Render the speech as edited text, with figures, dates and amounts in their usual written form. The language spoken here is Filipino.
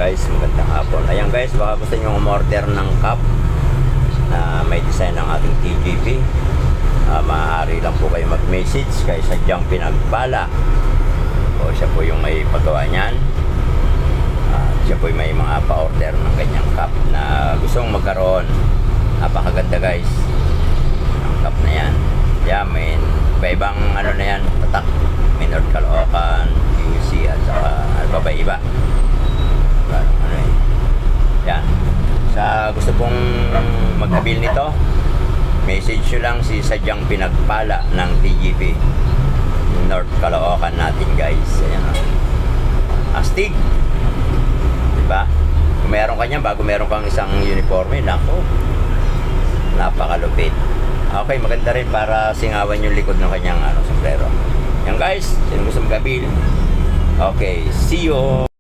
guys, magandang hapon. Ayan guys, baka gusto nyo umorder ng cup na may design ng ating TGP. Maaari lang po kayo mag-message kay Sadyang Pinagpala. O siya po yung may pagawa niyan. Siya po yung may mga pa-order ng kanyang cup na gustong magkaroon. Napakaganda guys ang cup na yan. Yeah, may iba-ibang ano na yan, tatak. May North Caloocan, UC at saka iba. Ano eh. Yan. Sa gusto pong mag-avail nito, message nyo lang si Sadyang Pinagpala ng TGP North Caloocan natin guys. Ayan o. Astig. Diba? Kung meron ka niyan, bago meron kang isang uniforme, nako, napakalupit. Okay, maganda rin para singawan yung likod ng kanyang sombrero. Yan guys, sino gusto mag-avail? Okay, see you!